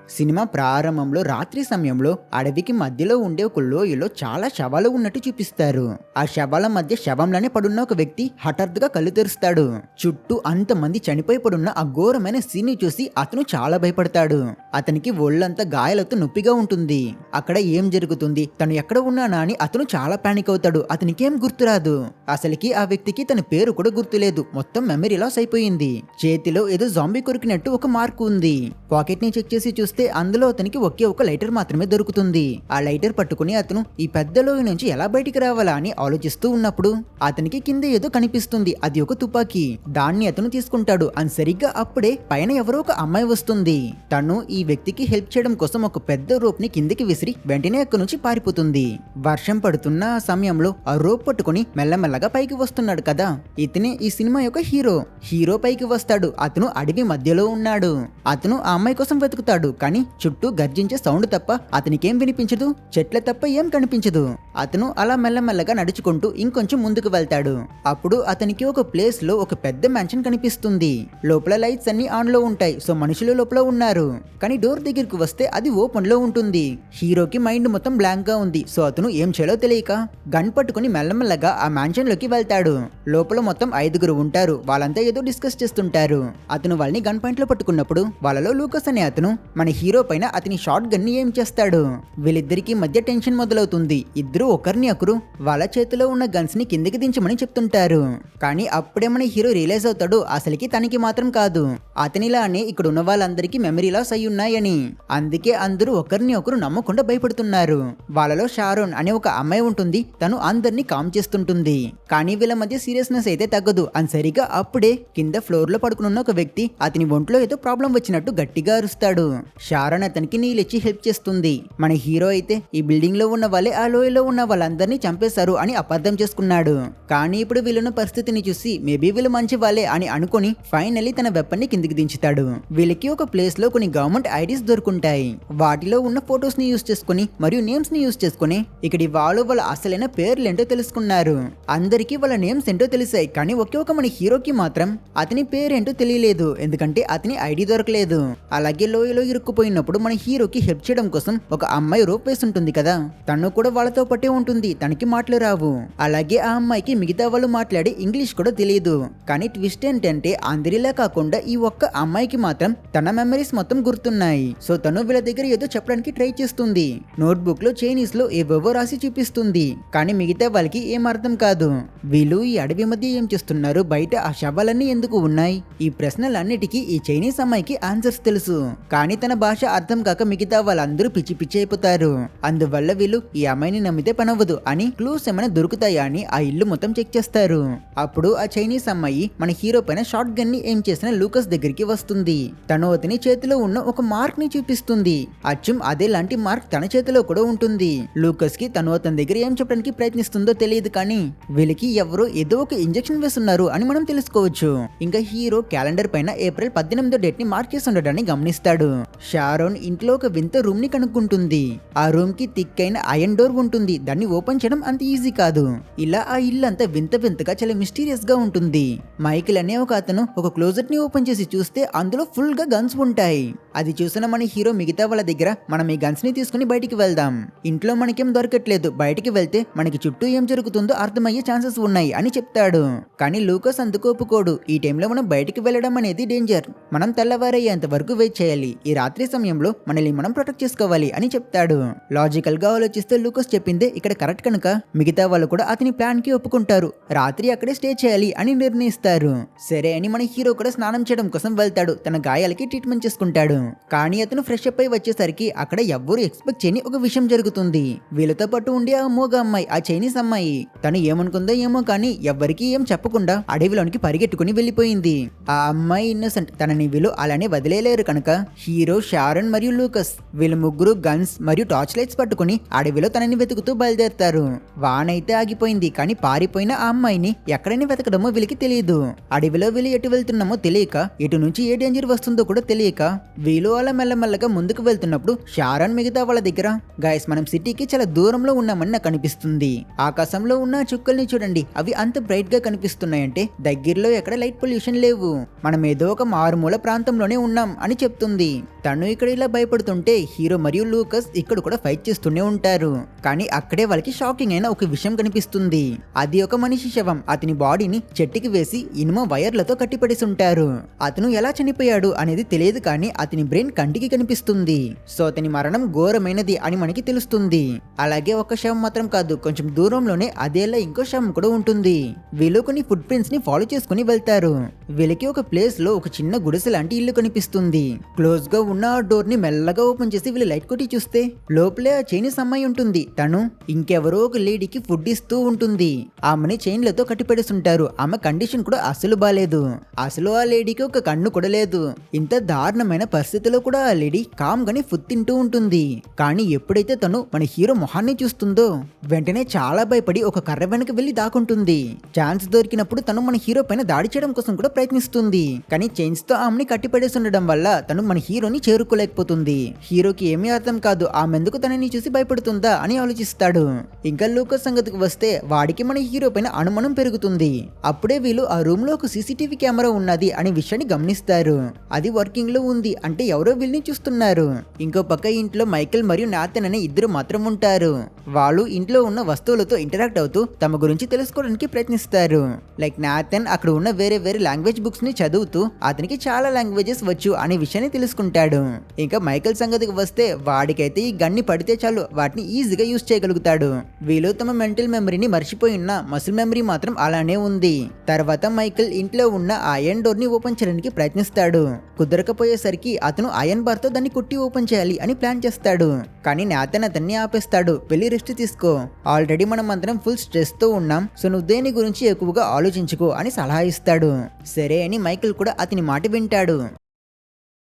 Cinema ప్రారంభంలో రాత్రి సమయంలో అడవికి మధ్యలో ఉండే ఒక లోయలో చాలా శవాలు ఉన్నట్టు చూపిస్తారు. ఆ శవాల మధ్య శవంలానే పడున్న ఒక వ్యక్తి హఠాత్తుగా కళ్ళు తెరుస్తాడు. చుట్టూ అంతమంది చనిపోయి పడున్న ఆ ఘోరమైన సీన్ ని చూసి అతను చాలా భయపడతాడు. అతనికి ఒళ్ళంతా గాయాలతో నొప్పిగా ఉంటుంది. అక్కడ ఏం జరుగుతుంది, తను ఎక్కడ ఉన్నానా అని అతను చాలా పానిక్ అవుతాడు. అతనికేం గుర్తురాదు. అసలుకి ఆ వ్యక్తికి తన పేరు కూడా గుర్తులేదు. మొత్తం మెమరీ లాస్ అయిపోయింది. చేతిలో ఏదో జాంబీ కొరికినట్టు ఒక మార్కు ఉంది. పాకెట్ ని చెక్ చేసి చూస్తే అందులో అతనికి ఒకే ఒక లైటర్ మాత్రమే దొరుకుతుంది. ఆ లైటర్ పట్టుకుని అతను ఈ పెద్ద లోయ నుంచి ఎలా బయటికి రావాలా అని ఆలోచిస్తూ ఉన్నప్పుడు అతనికి కింద ఏదో కనిపిస్తుంది. అది ఒక తుపాకీ. దాన్ని అతను తీసుకుంటాడు. అని సరిగ్గా అప్పుడే పైన ఎవరో ఒక అమ్మాయి వస్తుంది. తను ఈ వ్యక్తికి హెల్ప్ చేయడం కోసం ఒక పెద్ద రోప్ ని కిందికి విసిరి వెంటనే అక్కడి నుంచి పారిపోతుంది. వర్షం పడుతున్న ఆ సమయంలో ఆ రోప్ పట్టుకుని మెల్లమెల్లగా పైకి వస్తున్నాడు కదా, ఇతనే ఈ సినిమా యొక్క హీరో. హీరో పైకి వస్తాడు. అతను అడవి మధ్యలో ఉన్నాడు. అతను ఆ అమ్మాయి కోసం వెతుకుతాడు. కానీ చుట్టూ గర్జించే సౌండ్ తప్ప అతనికేం వినిపించదు. చెట్ల తప్ప ఏం కనిపించదు. అతను అలా మెల్లమెల్లగా నడుచుకుంటూ ఇంకొంచెం ముందుకు వెళ్తాడు. అప్పుడు అతనికి ఒక ప్లేస్ లో ఒక పెద్ద మ్యాన్షన్ కనిపిస్తుంది. లోపల లైట్స్ అన్ని ఆన్ లో ఉంటాయి. సో మనుషులు లోపల ఉన్నారు. కానీ డోర్ దగ్గరికి వస్తే అది ఓపెన్ లో ఉంటుంది. హీరోకి మైండ్ మొత్తం బ్లాంక్ గా ఉంది. సో అతను ఏం చేయాలో తెలియక గన్ పట్టుకుని మెల్లమెల్లగా ఆ మ్యాన్షన్ లోకి వెళ్తాడు. లోపల మొత్తం 5 ఉంటారు. వాళ్ళంతా ఏదో డిస్కస్ చేస్తుంటారు. అతను వాళ్ళని గన్ పాయింట్ లో పట్టుకున్నప్పుడు వాళ్ళలో లూకస్ అనే అతను మన హీరో పైన అతని షాట్ గన్ ని ఏం చేస్తాడు. వీళ్ళిద్దరికి మధ్య టెన్షన్ మొదలవుతుంది. ఇద్దరు ఒకరిని ఒకరు వాళ్ళ చేతిలో ఉన్న గన్స్ ని కిందకి దించమని చెప్తుంటారు. కానీ అప్పుడే మన హీరో రియలైజ్ అవుతాడు అసలుకి తనకి మాత్రం కాదు, అతనిలానే ఇక్కడ ఉన్న వాళ్ళందరికీ మెమరీ లాస్ అయి ఉన్నాయని. అందుకే అందరూ ఒకరిని ఒకరు నమ్మకుండా భయపడుతున్నారు. వాళ్ళలో షారోన్ అనే ఒక అమ్మాయి ఉంటుంది. తను అందరినీ కామ్ చేస్తుంటుంది. కానీ వీళ్ళ మధ్య సీరియస్నెస్ అయితే తగ్గదు. అని సరిగా అప్పుడే కింద ఫ్లోర్ లో పడుకున్న ఒక వ్యక్తి అతని ఒంట్లో ఏదో ప్రాబ్లం వచ్చినట్టు గట్టిగా అరుస్తాడు. షారోన్ అతనికి నీళ్ళిచ్చి హెల్ప్ చేస్తుంది. మన హీరో అయితే ఈ బిల్డింగ్ లో ఉన్న వాళ్ళే ఆ లోయలో ఉన్న వాళ్ళందరినీ చంపేశారు అని అపార్థం చేసుకున్నాడు. కానీ ఇప్పుడు వీళ్ళున్న పరిస్థితిని చూసి మేబీ వీళ్ళు మంచి వాళ్ళే అని అనుకుని ఫైనల్లీ తన వెపన్ ని కిందికి దించుతాడు. వీళ్ళకి ఒక ప్లేస్ లో కొన్ని గవర్నమెంట్ ఐడీస్ దొరుకుంటాయి. వాటిలో ఉన్న ఫొటోస్ ని యూస్ చేసుకుని మరియు నేమ్స్ ని యూస్ చేసుకుని ఇక్కడి వాళ్ళు వాళ్ళ అసలైన పేర్లేంటో తెలుసుకున్నారు. అందరికీ వాళ్ళ నేమ్స్ ఏంటో తెలిసాయి. కానీ ఒకే ఒక మన హీరోకి మాత్రం అతని పేరేంటో తెలియలేదు. ఎందుకంటే అతని ఐడి దొరకలేదు. అలాగే లోయలో ఇరుక్కుపోయినప్పుడు మన హీరోకి హెల్ప్ చేయడం కోసం ఒక అమ్మాయి రోప్ వేసి ఉంటుంది కదా, తను కూడా వాళ్ళతో పట్టే ఉంటుంది. తనకి మాటలు రావు. అలాగే ఆ అమ్మాయికి మిగతా వాళ్ళు మాట్లాడే ఇంగ్లీష్ కూడా తెలియదు. కానీ ట్విస్ట్ ఏంటంటే అందరిలా కాకుండా ఈ ఒక్క అమ్మాయికి మాత్రం తన మెమరీస్ మొత్తం గుర్తున్నాయి. సో తను వీళ్ళ దగ్గర ఏదో చెప్పడానికి ట్రై చేస్తుంది. నోట్బుక్ లో చైనీస్ లో ఏవేవో రాసి చూపిస్తుంది. కానీ మిగతా వాళ్ళకి ఏం అర్థం కాదు. వీళ్ళు ఈ అడవి మధ్య ఏం చేస్తున్నారు, బయట ఆ శవాలన్నీ ఎందుకు ఉన్నాయి, ఈ ప్రశ్నలన్నిటికీ ఈ చైనీస్ అమ్మాయికి ఆన్సర్స్ తెలుసు. కానీ తన భాష అర్థం కాక మిగతా వాళ్ళందరూ పిచ్చి పిచ్చి అయిపోతారు. అందువల్ల వీళ్ళు ఈ అమ్మాయిని నమ్మితే పనవ్వదు అని క్లూస్ ఏమైనా దొరుకుతాయా అని ఆ ఇల్లు మొత్తం చెక్ చేస్తారు. అప్పుడు ఆ చైనీస్ అమ్మాయి మన హీరో పైన షాట్ గన్ ని ఏం చేసిన లూకస్ దగ్గరికి వస్తుంది. తను అతని చేతిలో ఉన్న ఒక మార్క్ ని చూపిస్తుంది. అచ్చం అదే లాంటి మార్క్ తన చేతిలో కూడా ఉంటుంది. లూకస్ కి తను అతని దగ్గర ఏం చెప్పడానికి ప్రయత్నిస్తుందో తెలియదు. కానీ వీళ్ళకి ఎవరో ఏదో ఒక ఇంజెక్షన్ వేస్తున్నారు అని మనం తెలుసుకోవచ్చు. ఇంకా హీరో క్యాలెండర్ పైన ఏప్రిల్ 18వ డేట్ ని మార్క్ చేసి ఉండడాన్ని గమనిస్తాడు. షారోన్ ఇంట్లో ఒక వింత రూమ్ ని కనుక్కుంటుంది. ఆ రూమ్ కి థిక్ అయిన ఐరన్ డోర్ ఉంటుంది. దాన్ని ఓపెన్ చేయడం అంత ఈజీ కాదు. ఇలా ఆ ఇల్లు అంతా వింత వింతగా చాలా మిస్టీరియస్ గా ఉంటుంది. మైకిల్ అనే ఒక అతను ఒక క్లోజెట్ ని ఓపెన్ చేసి చూస్తే అందులో ఫుల్ గా గన్స్ ఉంటాయి. అది చూసిన మన హీరో మిగతా వాళ్ళ దగ్గర మనం ఈ గన్స్ ని తీసుకుని బయటికి వెళ్దాం, ఇంట్లో మనకేం దొరకట్లేదు, బయటికి వెళ్తే మనకి చుట్టూ ఏం జరుగుతుందో అర్థమయ్యే ఛాన్సెస్ ఉన్నాయి అని చెప్తాడు. కానీ లూకస్ అందుకు ఒప్పుకోడు. ఈ టైంలో మనం బయటికి వెళ్ళడం అనేది డేంజర్. మనం తెల్లవారయ్యేంత వరకు వెయిట్ చేయాలి. ఈ రాత్రి సమయంలో మనల్ని మనం ప్రొటెక్ట్ చేసుకోవాలి అని చెప్తాడు. లాజికల్ గా ఆలోచిస్తే లూకస్ చెప్పిందే ఇక్కడ కరెక్ట్ కనుక మిగతా వాళ్ళు కూడా అతని ప్లాన్ కి ఒప్పుకుంటారు. రాత్రి అక్కడే స్టే చేయాలి అని నిర్ణయిస్తారు. సరే అని మన హీరో కూడా స్నానం చేయడం కోసం వెళ్తాడు. తన గాయాలకి ట్రీట్మెంట్ చేసుకుంటాడు. కానీ అతను ఫ్రెష్ అప్ అయి వచ్చేసరికి అక్కడ ఎవ్వరూ ఎక్స్పెక్ట్ చేయని ఒక విషయం జరుగుతుంది. వీళ్ళతో పాటు ఉండే ఆ మోగ అమ్మాయి, ఆ చైనీస్ అమ్మాయి, తను ఏమనుకుందో ఏమో కానీ ఎవ్వరికీ ఏం చెప్పకుండా అడవిలోనికి పరిగెట్టుకుని వెళ్ళిపోయింది. ఆ అమ్మాయి ఇన్నోసెంట్. తనని వీళ్ళు అలానే వదిలేలేరు కనుక హీరో, షారన్ మరియు లూకస్ వీళ్ళు ముగ్గురు గన్స్ మరియు టార్చ్ లైట్స్ పట్టుకుని అడవిలో తనని వెతుకుతూ బయలుదేరుతారు. వానైతే ఆగిపోయింది. కానీ పారిపోయిన ఆ అమ్మాయిని ఎక్కడైనా వెతకడమో వీళ్ళకి తెలియదు. అడవిలో వీళ్ళు ఎటు వెళ్తున్నామో తెలియక, ఎటు నుంచి ఏ డేంజర్ వస్తుందో కూడా తెలియక వీళ్ళు అలా మెల్లమెల్లగా ముందుకు వెళ్తున్నప్పుడు షారన్ మిగతా వాళ్ళ దగ్గర, గైస్ మనం సిటీకి చాలా దూరంలో ఉన్నామని నాకు అనిపిస్తుంది. ఆకాశంలో ఉన్న చుక్కల్ని చూడండి, అవి అంత బ్రైట్ గా కనిపిస్తున్నాయంటే దగ్గరలో ఎక్కడ లైట్ పొల్యూషన్ లేవు. మనం ఏదో ఒక మారుమూల ప్రాంతంలోనే ఉన్నాం అని చెప్తుంది. తను ఇక్కడ ఇలా భయపడుతుంటే హీరో మరియు లూకస్ ఇక్కడ కూడా ఫైట్ చేస్తూనే ఉంటారు. కానీ అక్కడే వాళ్ళకి షాకింగ్ అయిన ఒక విషయం కనిపిస్తుంది. అది ఒక మనిషి శవం. అతని బాడీని చెట్టుకి వేసి ఇనుమ వైర్లతో కట్టిపడేసి ఉంటారు. అతను ఎలా చనిపోయాడు అనేది తెలియదు, కానీ అతని బ్రెయిన్ కంటికి కనిపిస్తుంది. సో అతని మరణం ఘోరమైనది అని మనకి తెలుస్తుంది. అలాగే ఒక శవం మాత్రం కాదు, కొంచెం దూరంలోనే అదేలా ఇంకో శవం కూడా ఉంటుంది. వీళ్ళు కొన్ని ఫుట్ ప్రింట్స్ ని ఫాలో చేసుకుని వెళ్తారు. వీళ్ళకి ఒక ప్లేస్ లో ఒక చిన్న గుడిసె లాంటి ఇల్లు కనిపిస్తుంది. క్లోజ్ గా ఉన్న ఆ డోర్ ని మెల్లగా ఓపెన్ చేసి వీళ్ళు లైట్ కొట్టి చూస్తే లోపలే ఆ చైనీస్ అమ్మాయి ఉంటుంది. తను ఇంకెవరో ఒక లేడీకి ఫుడ్ ఇస్తూ ఉంటుంది. ఆమెని చైన్లతో కట్టిపెడుతుంటారు. ఆమె కండిషన్ కూడా అసలు బాలేదు. అసలు ఆ లేడీకి ఒక కన్ను కూడా లేదు. ఇంత దారుణమైన పరిస్థితిలో కూడా ఆ లేడీ కామ్ గాని ఫుడ్ తింటూ ఉంటుంది. కానీ ఎప్పుడైతే తను మన హీరో మొహాన్ని చూస్తుందో వెంటనే చాలా భయపడి ఒక కర్ర వెనక వెళ్లి దాక్కుంటుంది. ఛాన్స్ దొరికినప్పుడు తను మన హీరో పైన దాడి చేయడం కోసం కూడా ప్రయత్నిస్తుంది. కానీ చైన్స్ తో ఆమెని కట్టిపడేసి ఉండడం వల్ల తను మన హీరోని చేరుకోలేకపోతుంది. హీరోకి ఏమీ అర్థం కాదు. ఆమె ఎందుకు తనని చూసి భయపడుతుందా అని ఆలోచిస్తాడు. ఇంకా లూకస్ సంగతికి వస్తే వాడికి మన హీరో పైన అనుమానం పెరుగుతుంది. అప్పుడే వీళ్ళు ఆ రూమ్ లో ఒక సీసీటీవీ కెమెరా ఉన్నది అనే విషయాన్ని గమనిస్తారు. అది వర్కింగ్ లో ఉంది అంటే ఎవరో వీళ్ళని చూస్తున్నారు. ఇంకో పక్క ఇంట్లో మైకేల్ మరియు నాథన్ అనే ఇద్దరు మాత్రం ఉంటారు. వాళ్ళు ఇంట్లో ఉన్న వస్తువులతో ఇంటరాక్ట్ అవుతూ తమ గురించి తెలుసుకోవడానికి ప్రయత్నిస్తారు. లైక్ నాథన్ అక్కడ ఉన్న వేరే వేరే లాంగ్వేజ్ బుక్స్ ని చదువుతూ అతనికి చాలా లాంగ్వేజెస్ వచ్చు అనే విషయాన్ని తెలుసుకుంటాడు. ఇంకా మైకేల్ సంగతికి వస్తే వాడికైతే ఈ గన్ని పడితే చాలు వాటిని ఈజీగా యూజ్ చేయగలుగుతాడు. వీళ్ళు తమ మెంటల్ మెమరీని మర్చిపోయిన మసిల్ మెమరీ మాత్రం అలానే ఉంది. తర్వాత మైకేల్ ఇంట్లో ఉన్న ఐరన్ డోర్ ని ఓపెన్ చేయడానికి ప్రయత్నిస్తాడు. కుదరకపోయేసరికి అతను ఐరన్ బార్ తో దాన్ని కొట్టి ఓపెన్ చేయాలి అని ప్లాన్ చేస్తాడు. కానీ నాథన్ అతన్ని ఆపేస్తాడు. వెళ్ళి రెస్ట్ తీసుకో, ఆల్రెడీ మనం అందరం ఫుల్ స్ట్రెస్ తో ఉన్నాం, సో నువ్వు దేని గురించి ఎక్కువగా ఆలోచించుకో అని సలహా ఇస్తాడు. సరే అని మైకేల్ కూడా అతని మాట వింటాడు.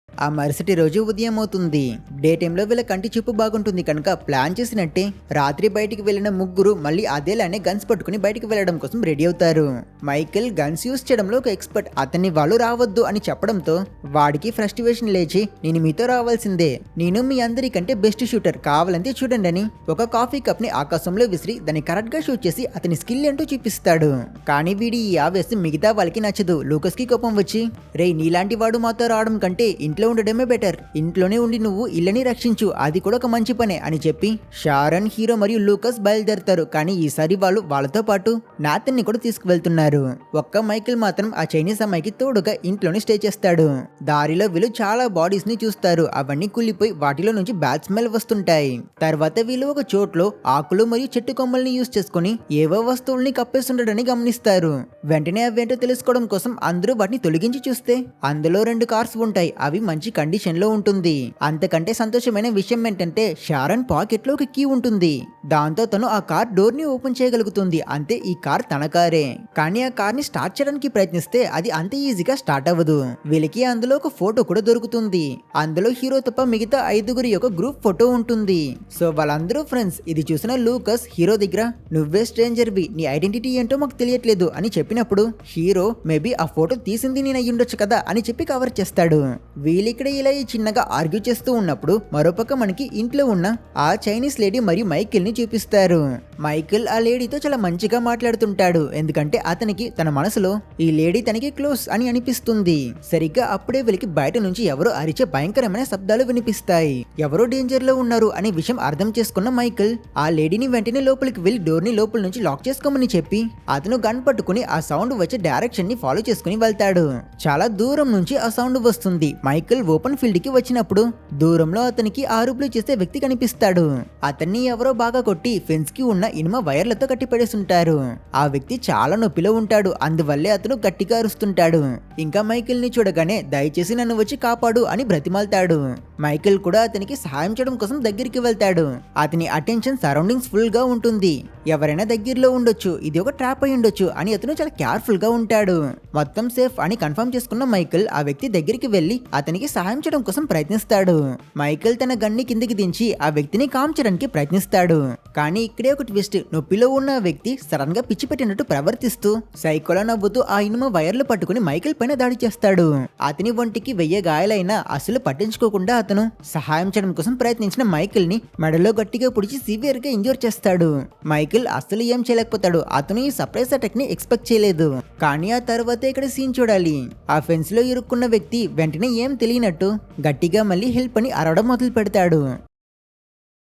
ఆ మరుసటి రోజు ఉదయం అవుతుంది. డే టైంలో వీళ్ళ కంటి చూపు బాగుంటుంది కనుక ప్లాన్ చేసినట్టే రాత్రి బయటికి వెళ్ళిన ముగ్గురు మళ్ళీ అదేలానే గన్స్ పట్టుకుని బయటికి వెళ్ళడం కోసం రెడీ అవుతారు. మైకేల్ గన్స్ యూస్ చేయడంలో ఒక ఎక్స్పర్ట్. అతన్ని వాళ్ళు రావద్దు అని చెప్పడంతో వాడికి ఫ్రస్ట్రేషన్ లేచి నేను మీతో రావాల్సిందే, నేను మీ అందరికంటే బెస్ట్ షూటర్, కావాలంటే చూడండి అని ఒక కాఫీ కప్ ని ఆకాశంలో విసిరి దాన్ని కరెక్ట్ గా షూట్ చేసి అతని స్కిల్ ఏంటో చూపిస్తాడు. కానీ వీడి ఈ ఆవేశం మిగతా వాళ్ళకి నచ్చదు. లూకస్ కి కోపం వచ్చి రే నీలాంటి వాడు మాతో రావడం కంటే ఇంట్లో ఉండడమే బెటర్, ఇంట్లోనే ఉండి నువ్వు ఇళ్ళని రక్షించు, అది కూడా ఒక మంచి పనే అని చెప్పి షారన్, హీరో మరియు లూకస్ బయలుదేరుతారు. కానీ ఈసారి వాళ్ళు వాళ్ళతో పాటు నాథన్ ని కూడా తీసుకువెళ్తున్నారు. ఒక్క మైకేల్ మాత్రం ఆ చైనీస్ అమ్మాయికి తోడుగా ఇంట్లోనే స్టే చేస్తాడు. దారిలో వీళ్ళు చాలా బాడీస్ ని చూస్తారు. అవన్నీ కుళ్ళిపోయి వాటిలో నుంచి బ్యాడ్ స్మెల్ వస్తుంటాయి. తర్వాత వీళ్ళు ఒక చోట్లో ఆకులు మరియు చెట్టు కొమ్మల్ని యూజ్ చేసుకుని ఏవో వస్తువుల్ని కప్పేస్తుండడని గమనిస్తారు. వెంటనే అవేంటో తెలుసుకోవడం కోసం అందరూ వాటిని తొలగించి చూస్తే అందులో 2 కార్స్ ఉంటాయి. అవి మంచి కండిషన్ లో ఉంటుంది. అంతకంటే సంతోషమైన విషయం ఏంటంటే షారన్ పాకెట్ లో ఒక కీ ఉంటుంది. దాంతో తను ఆ కార్ డోర్ ని ఓపెన్ చేయగలుగుతుంది. అంతే, ఈ కార్ తన కారే. కానీ ఆ కార్ ని స్టార్ట్ చేయడానికి ప్రయత్నిస్తే అది అంత ఈజీగా స్టార్ట్ అవ్వదు. వీళ్ళకి అందులో ఒక ఫోటో కూడా దొరుకుతుంది. అందులో హీరో తప్ప మిగతా 5 యొక్క గ్రూప్ ఫోటో ఉంటుంది. సో వాళ్ళందరూ ఫ్రెండ్స్. ఇది చూసిన లూకస్ హీరో దగ్గర నువ్వే స్ట్రేంజర్ వి, నీ ఐడెంటిటీ ఏంటో మాకు తెలియట్లేదు అని చెప్పినప్పుడు హీరో మేబీ ఆ ఫోటో తీసింది నేను అయ్యుండొచ్చు కదా అని చెప్పి కవర్ చేస్తాడు. వీళ్ళిక్కడ ఇలా చిన్నగా ఆర్గ్యూ చేస్తూ ఉన్నప్పుడు మరోపక్క మనకి ఇంట్లో ఉన్న ఆ చైనీస్ లేడీ మరియు మైకేల్ ని చూపిస్తారు. మైకేల్ ఆ లేడీతో చాలా మంచిగా మాట్లాడుతుంటాడు. ఎందుకంటే అతనికి తన మనసులో ఈ లేడీ తనకి క్లోజ్ అని అనిపిస్తుంది. సరిగ్గా అప్పుడే వీళ్ళకి బయట నుంచి ఎవరో అరిచే భయంకరమైన శబ్దాలు వినిపిస్తాయి. ఎవరో డేంజర్ లో ఉన్నారు అనే విషయం అర్థం చేసుకున్న మైకేల్ ఆ లేడీని వెంటనే లోపలికి వెళ్లి డోర్ ని లోపల నుంచి లాక్ చేసుకోమని చెప్పి అతను గన్ పట్టుకుని ఆ సౌండ్ వచ్చే డైరెక్షన్ ని ఫాలో చేసుకుని వెళ్తాడు. చాలా దూరం నుంచి ఆ సౌండ్ వస్తుంది. మైకేల్ ఓపెన్ ఫీల్డ్ కి వచ్చినప్పుడు దూరంలో అతనికి ఆరుపులు చేసే వ్యక్తి కనిపిస్తాడు. అతన్ని ఎవరో బాగా కొట్టి ఫెన్స్ కి ఉన్న ఇనుమ వైర్లతో కట్టిపడేస్తుంటారు. ఆ వ్యక్తి చాలా నొప్పిలో ఉంటాడు. అందువల్లే అతను గట్టిగా అరుస్తుంటాడు. ఇంకా మైకేల్ ని చూడగానే దయచేసి నన్ను వచ్చి కాపాడు అని బ్రతిమాల్తాడు. మైకేల్ కూడా అతనికి సహాయం చేయడం కోసం దగ్గరికి వెళ్తాడు. అతని అటెన్షన్ సరౌండింగ్స్ ఫుల్ గా ఉంటుంది. ఎవరైనా దగ్గరలో ఉండొచ్చు, ఇది ఒక ట్రాప్ అయి ఉండొచ్చు అని అతను చాలా కేర్ఫుల్ గా ఉంటాడు. మొత్తం సేఫ్ అని కన్ఫర్మ్ చేసుకున్న మైకేల్ ఆ వ్యక్తి దగ్గరికి వెళ్లి అతనికి సహాయం చేయడం కోసం ప్రయత్నిస్తాడు. మైకేల్ తన గన్ని కిందికి దించి ఆ వ్యక్తిని కామ్ చేయడానికి ప్రయత్నిస్తాడు. కానీ ఇక్కడే ఒక ట్విస్ట్. నొప్పిలో ఉన్న వ్యక్తి సడన్ గా పిచ్చి పెట్టినట్టు ప్రవర్తిస్తూ సైకోలా నవ్వుతూ ఆ ఇనుమ వైర్లు పట్టుకుని మైకిల్ పైన దాడి చేస్తాడు. అతని ఒంటికి 1000 గాయాలైనా అసలు పట్టించుకోకుండా అతను సహాయం చేయడం కోసం ప్రయత్నించిన మైకిల్ ని మెడలో గట్టిగా పుడిచి సివియర్ గా ఇంజూర్ చేస్తాడు. మైకిల్ అసలు ఏం చేయలేకపోతాడు. అతను ఈ సర్ప్రైజ్ అటాక్ ని ఎక్స్పెక్ట్ చేయలేదు. కానీ ఆ తర్వాత ఇక్కడ సీన్ చూడాలి. ఆ ఫెన్స్ లో ఇరుక్కున్న వ్యక్తి వెంటనే ఏం తెలియనట్టు గట్టిగా మళ్ళీ హెల్ప్ అని అరవడం మొదలు పెడతాడు.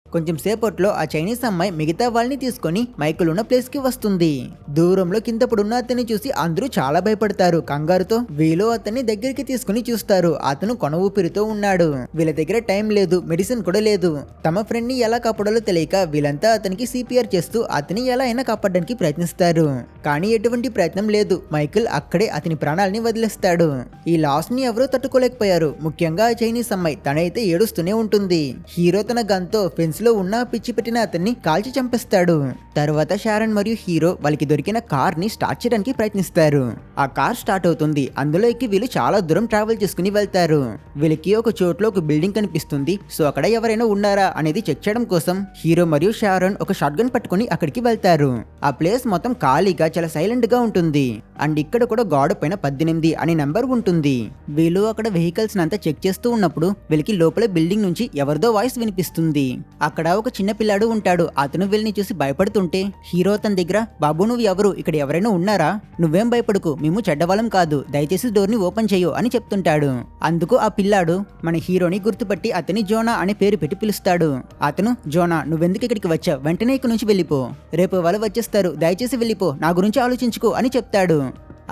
కొంచెం సేపట్లో ఆ చైనీస్ అమ్మాయి మిగతా వాళ్ళని తీసుకొని మైకిల్ ఉన్న ప్లేస్ కి వస్తుంది. దూరంలో కింద పడున్న అతన్ని చూసి అందరూ చాలా భయపడతారు. కంగారుతో వీళ్ళు అతన్ని దగ్గరికి తీసుకుని చూస్తారు. అతను కొన ఊపిరితో ఉన్నాడు. వీళ్ళ దగ్గర టైం లేదు, మెడిసిన్ కూడా లేదు. తమ ఫ్రెండ్ ని ఎలా కాపాడాలో తెలియక వీళ్ళంతా అతనికి సిపిఆర్ చేస్తూ అతని ఎలా అయినా కాపాడడానికి ప్రయత్నిస్తారు. కానీ ఎటువంటి ప్రయత్నం లేదు. మైకిల్ అక్కడే అతని ప్రాణాలని వదిలేస్తాడు. ఈ లాస్ ని ఎవరూ తట్టుకోలేకపోయారు. ముఖ్యంగా ఆ చైనీస్ అమ్మాయి. తనైతే ఏడుస్తూనే ఉంటుంది. హీరో తన గన్ తో ఫెన్స్ లో ఉన్న పిచ్చి పెట్టిన అతన్ని కాల్చి చంపేస్తాడు. తర్వాత షారన్ మరియు హీరో వాళ్ళకి దొరికిన కార్ ని స్టార్ట్ చేయడానికి ప్రయత్నిస్తారు. ఆ కార్ స్టార్ట్ అవుతుంది. అందులో ఎక్కి వీళ్ళు చాలా దూరం ట్రావెల్ చేసుకుని వెళ్తారు. వీళ్ళకి ఒక చోట్లో ఒక బిల్డింగ్ కనిపిస్తుంది. సో అక్కడ ఎవరైనా ఉన్నారా అనేది చెక్ చేయడం కోసం హీరో మరియు షారన్ ఒక షాట్ గన్ పట్టుకుని అక్కడికి వెళ్తారు. ఆ ప్లేస్ మొత్తం ఖాళీగా చాలా సైలెంట్ గా ఉంటుంది. అండ్ ఇక్కడ కూడా గోడ పైన 18 అనే నెంబర్ ఉంటుంది. వీళ్ళు అక్కడ వెహికల్స్ అంతా చెక్ చేస్తూ ఉన్నప్పుడు వీళ్ళకి లోపల బిల్డింగ్ నుంచి ఎవరిదో వాయిస్ వినిపిస్తుంది. అక్కడ ఒక చిన్న పిల్లాడు ఉంటాడు. అతను వీళ్ళని చూసి భయపడుతుంటే హీరో తన దగ్గర, బాబు నువ్వు ఎవరు, ఇక్కడ ఎవరైనా ఉన్నారా, నువ్వేం భయపడకు, మేము చెడ్డవాళ్ళం కాదు, దయచేసి డోర్ ని ఓపెన్ చేయు అని చెప్తుంటాడు. అందుకు ఆ పిల్లాడు మన హీరోని గుర్తుపట్టి అతని జోనా అనే పేరు పెట్టి పిలుస్తాడు. అతను, జోనా నువ్వెందుకు ఇక్కడికి వచ్చావు, వెంటనే ఇక్కడ నుంచి వెళ్ళిపో, రేపు వాళ్ళు వచ్చేస్తారు, దయచేసి వెళ్ళిపో, నా గురించి ఆలోచించుకో అని చెప్తాడు.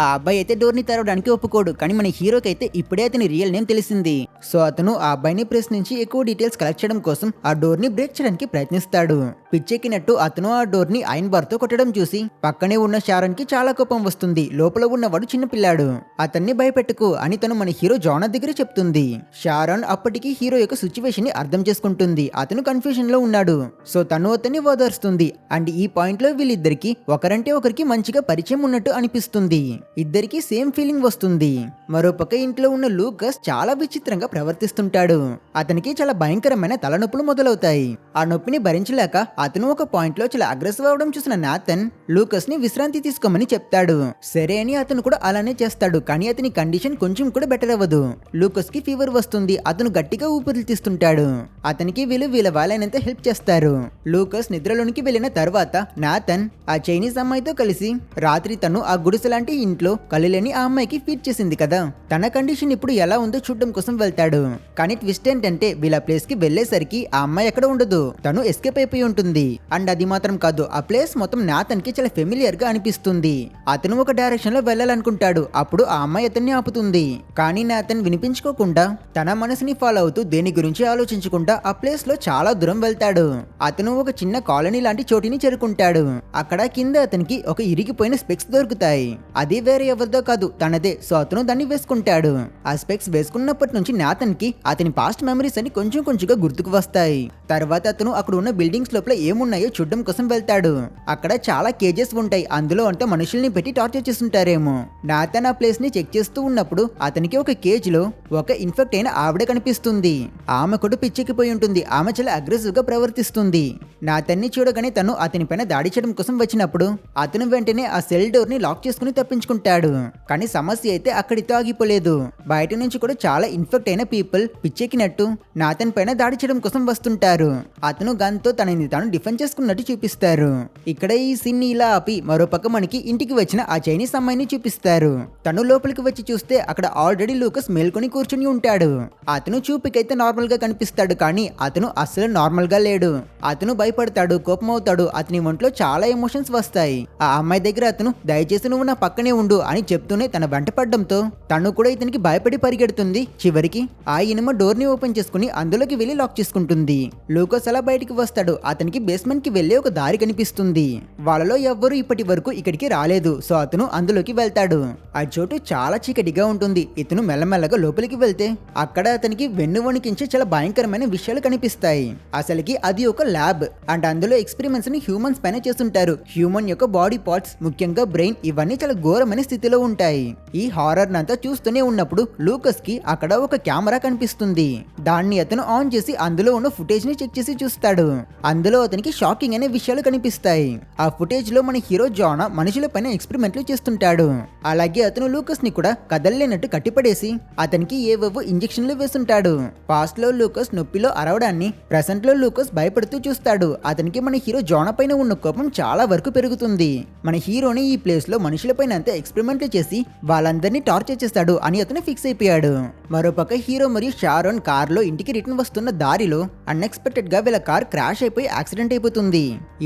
ఆ అబ్బాయి అయితే డోర్ ని తెరవడానికి ఒప్పుకోడు. కానీ మన హీరోకి అయితే ఇప్పుడే అతని రియల్ నేమ్ తెలిసింది. సో అతను ఆ అబ్బాయిని ప్రశ్నించి ఎక్కువ డీటెయిల్స్ కలెక్ట్ చేయడం కోసం ఆ డోర్ ని బ్రేక్ చేయడానికి ప్రయత్నిస్తాడు. పిచ్చెక్కినట్టు అతను ఆ డోర్ ని ఐరన్ బార్ తో కొట్టడం చూసి పక్కనే ఉన్న షారన్ కి చాలా కోపం వస్తుంది. లోపల ఉన్నవాడు చిన్న పిల్లాడు. అతన్ని భయపెట్టుకు అని తను మన హీరో జోనా దగ్గర చెప్తుంది. షారన్ అప్పటికి హీరో యొక్క సిచ్యువేషన్ ని అర్థం చేసుకుంటుంది. అతను కన్ఫ్యూజన్ లో ఉన్నాడు. సో తను అతన్ని ఓదార్స్తుంది. అండ్ ఈ పాయింట్ లో వీళ్ళిద్దరికి ఒకరంటే ఒకరికి మంచిగా పరిచయం ఉన్నట్టు అనిపిస్తుంది. ఇద్దరికి సేమ్ ఫీలింగ్ వస్తుంది. మరోపక్క ఇంట్లో ఉన్న లూకస్ చాలా విచిత్రంగా ప్రవర్తిస్తుంటాడు. అతనికి చాలా భయంకరమైన తలనొప్పులు మొదలవుతాయి. ఆ నొప్పిని భరించలేక అతను ఒక పాయింట్ లో చాలా అగ్రెసివ్ అవడం చూసిన నాథన్ లూకస్ ని విశ్రాంతి తీసుకోమని చెప్తాడు. సరే అని అతను కూడా అలానే చేస్తాడు. కానీ అతని కండిషన్ కొంచెం కూడా బెటర్ అవ్వదు. లూకస్ కి ఫీవర్ వస్తుంది. అతను గట్టిగా ఊపిరి తీస్తుంటాడు. అతనికి వీళ్ళ వాళ్ళైనంత హెల్ప్ చేస్తారు. లూకస్ నిద్రలోనికి వెళ్ళిన తర్వాత నాథన్ ఆ చైనీస్ అమ్మాయితో కలిసి రాత్రి తను ఆ గుడిసె లాంటి ఇంట్లో కళ్ళులేని ఆ అమ్మాయికి ఫీడ్ చేసింది కదా, తన కండిషన్ ఇప్పుడు ఎలా ఉందో చూడడం కోసం వెళ్తాడు. కానీ ట్విస్ట్ ఏంటంటే వీళ్ళ ప్లేస్ కి వెళ్లేసరికి ఆ అమ్మాయి ఎక్కడ ఉండదు. తను ఎస్కేప్ అయిపోయి ఉంటుంది. అండ్ అది మాత్రం కాదు, ఆ ప్లేస్ మొత్తం నాథన్ కి చాలా ఫెమిలియర్ గా అనిపిస్తుంది. అతను ఒక డైరెక్షన్ లో వెళ్ళాలనుకుంటాడు. అప్పుడు ఆ అమ్మాయి అతన్ని ఆపుతుంది. కానీ నాథన్ వినిపించుకోకుండా తన మనసుని ఫాలో అవుతూ దేని గురించి ఆలోచించకుండా ఆ ప్లేస్ లో చాలా దూరం వెళ్తాడు. అతను ఒక చిన్న కాలనీ లాంటి చోటిని చేరుకుంటాడు. అక్కడ కింద అతనికి ఒక ఇరిగిపోయిన స్పెక్స్ దొరుకుతాయి. అది వేరే ఎవరిదో కాదు, తనదే. సో అతను దాన్ని వేసుకుంటాడు. ఆ స్పెక్స్ వేసుకున్నప్పటి నుంచి నాథన్ కి అతని పాస్ట్ మెమరీస్ అని కొంచెం కొంచెంగా గుర్తుకు వస్తాయి. తర్వాత అతను అక్కడ ఉన్న బిల్డింగ్స్ లోపల ఏమున్నాయో చూడడం కోసం వెళ్తాడు. అక్కడ చాలా కేజెస్ ఉంటాయి. అందులో అంతా మనుషుల్ని పెట్టి టార్చర్ చేస్తుంటారేమో. నాథన్ ఆ ప్లేస్ ని చెక్ చేస్తూ ఉన్నప్పుడు అతనికి ఒక కేజ్ లో ఒక ఇన్ఫెక్ట్ అయిన ఆవిడ కనిపిస్తుంది. ఆమె కూడా పిచ్చెక్కిపోయి ఉంటుంది. ఆమె చాలా అగ్రెసివ్ గా ప్రవర్తిస్తుంది. నాథన్ ని చూడగానే తను అతని పైన దాడి చేయడం కోసం వచ్చినప్పుడు అతను వెంటనే ఆ సెల్ డోర్ ని లాక్ చేసుకుని తప్పించుకుంటాడు. కానీ సమస్య అయితే అక్కడితో ఆగిపోలేదు. బయట నుంచి కూడా చాలా ఇన్ఫెక్ట్ అయిన పీపుల్ పిచ్చెక్కినట్టు నాథన్ పైన దాడి చేయడం కోసం వస్తుంటారు. అతను గన్ తో తనని తాను డిఫెండ్ చేసుకున్నట్టు చూపిస్తారు. ఇక్కడ ఈ సీన్ ని ఇలా ఆపి మరోపక్క మనకి ఇంటికి వచ్చిన ఆ చైనీస్ అమ్మాయిని చూపిస్తారు. తను లోపలికి వచ్చి చూస్తే అక్కడ ఆల్రెడీ లూకస్ మేల్కొని కూర్చుని ఉంటాడు. అతను చూపుకైతే నార్మల్ గా కనిపిస్తాడు. కానీ అతను అస్సలు నార్మల్ గా లేడు. అతను భయపడతాడు, కోపం అవుతాడు. అతని ఒంట్లో చాలా ఎమోషన్స్ వస్తాయి. ఆ అమ్మాయి దగ్గర అతను దయచేసి నువ్వు నా పక్కనే ఉండు అని చెప్తూనే తన వెంట పడ్డంతో తను కూడా ఇతనికి భయపడి పరిగెడుతుంది. చివరికి ఆ ఇనుమ డోర్ ని ఓపెన్ చేసుకుని అందులోకి వెళ్లి లాక్ చేసుకుంటుంది. లూకస్ అలా బయటికి వస్తాడు. అతనికి బేస్మెంట్ కి వెళ్లే ఒక దారి కనిపిస్తుంది. వాళ్ళలో ఎవ్వరూ ఇప్పటి వరకు ఇక్కడికి రాలేదు. సో అతను అందులోకి వెళ్తాడు. ఆ చోటు చాలా చీకటిగా ఉంటుంది. ఇతను మెల్లమెల్లగా లోపలికి వెళ్తే అక్కడ అతనికి వెన్ను వణికించే చాలా భయంకరమైన విషయాలు కనిపిస్తాయి. అసలుకి అది ఒక ల్యాబ్. అండ్ అందులో ఎక్స్పెరిమెంట్స్ ని హ్యూమన్స్ పైన చేస్తుంటారు. హ్యూమన్ యొక్క బాడీ పార్ట్స్, ముఖ్యంగా బ్రెయిన్, ఇవన్నీ చాలా ఘోరమైన స్థితిలో ఉంటాయి. ఈ హారర్ నంతా చూస్తూనే ఉన్నప్పుడు లూకస్ కి అక్కడ ఒక కెమెరా కనిపిస్తుంది. దాన్ని అతను ఆన్ చేసి అందులో ఉన్న ఫుటేజ్ ని చెక్ చేసి చూస్తాడు. అందులో అతనికి షాకింగ్ అనే విషయాలు కనిపిస్తాయి. ఆ ఫుటేజ్ లో మన హీరో జానా మనుషుల పైన ఎక్స్పెరిమెంట్లు చేస్తుంటాడు. అలాగే అతను లూకస్ ని కూడా కదలలేనట్టు కట్టిపడేసి అతనికి ఏవేవో ఇంజెక్షన్లు వేస్తుంటాడు. పాస్ట్ లో లూకస్ నొప్పిలో అరవడాన్ని ప్రెసెంట్ లో లూకస్ భయపడుతూ చూస్తాడు. అతనికి మన హీరో జానా పైన ఉన్న కోపం చాలా వరకు పెరుగుతుంది. మన హీరోని ఈ ప్లేస్ లో మనుషుల పైన అంతా ఎక్స్పెరిమెంట్లు చేసి వాళ్ళందరినీ టార్చర్ చేస్తాడు అని అతను ఫిక్స్ అయిపోయాడు. మరోపక్క హీరో మరియు షారోన్ కార్ లో ఇంటికి రిటర్న్ వస్తున్న దారిలో అన్ఎక్స్పెక్టెడ్ గా వీళ్ళ కార్ క్రాష్ అయిపోయి యాక్సిడెంట్ అయిపోతుంది.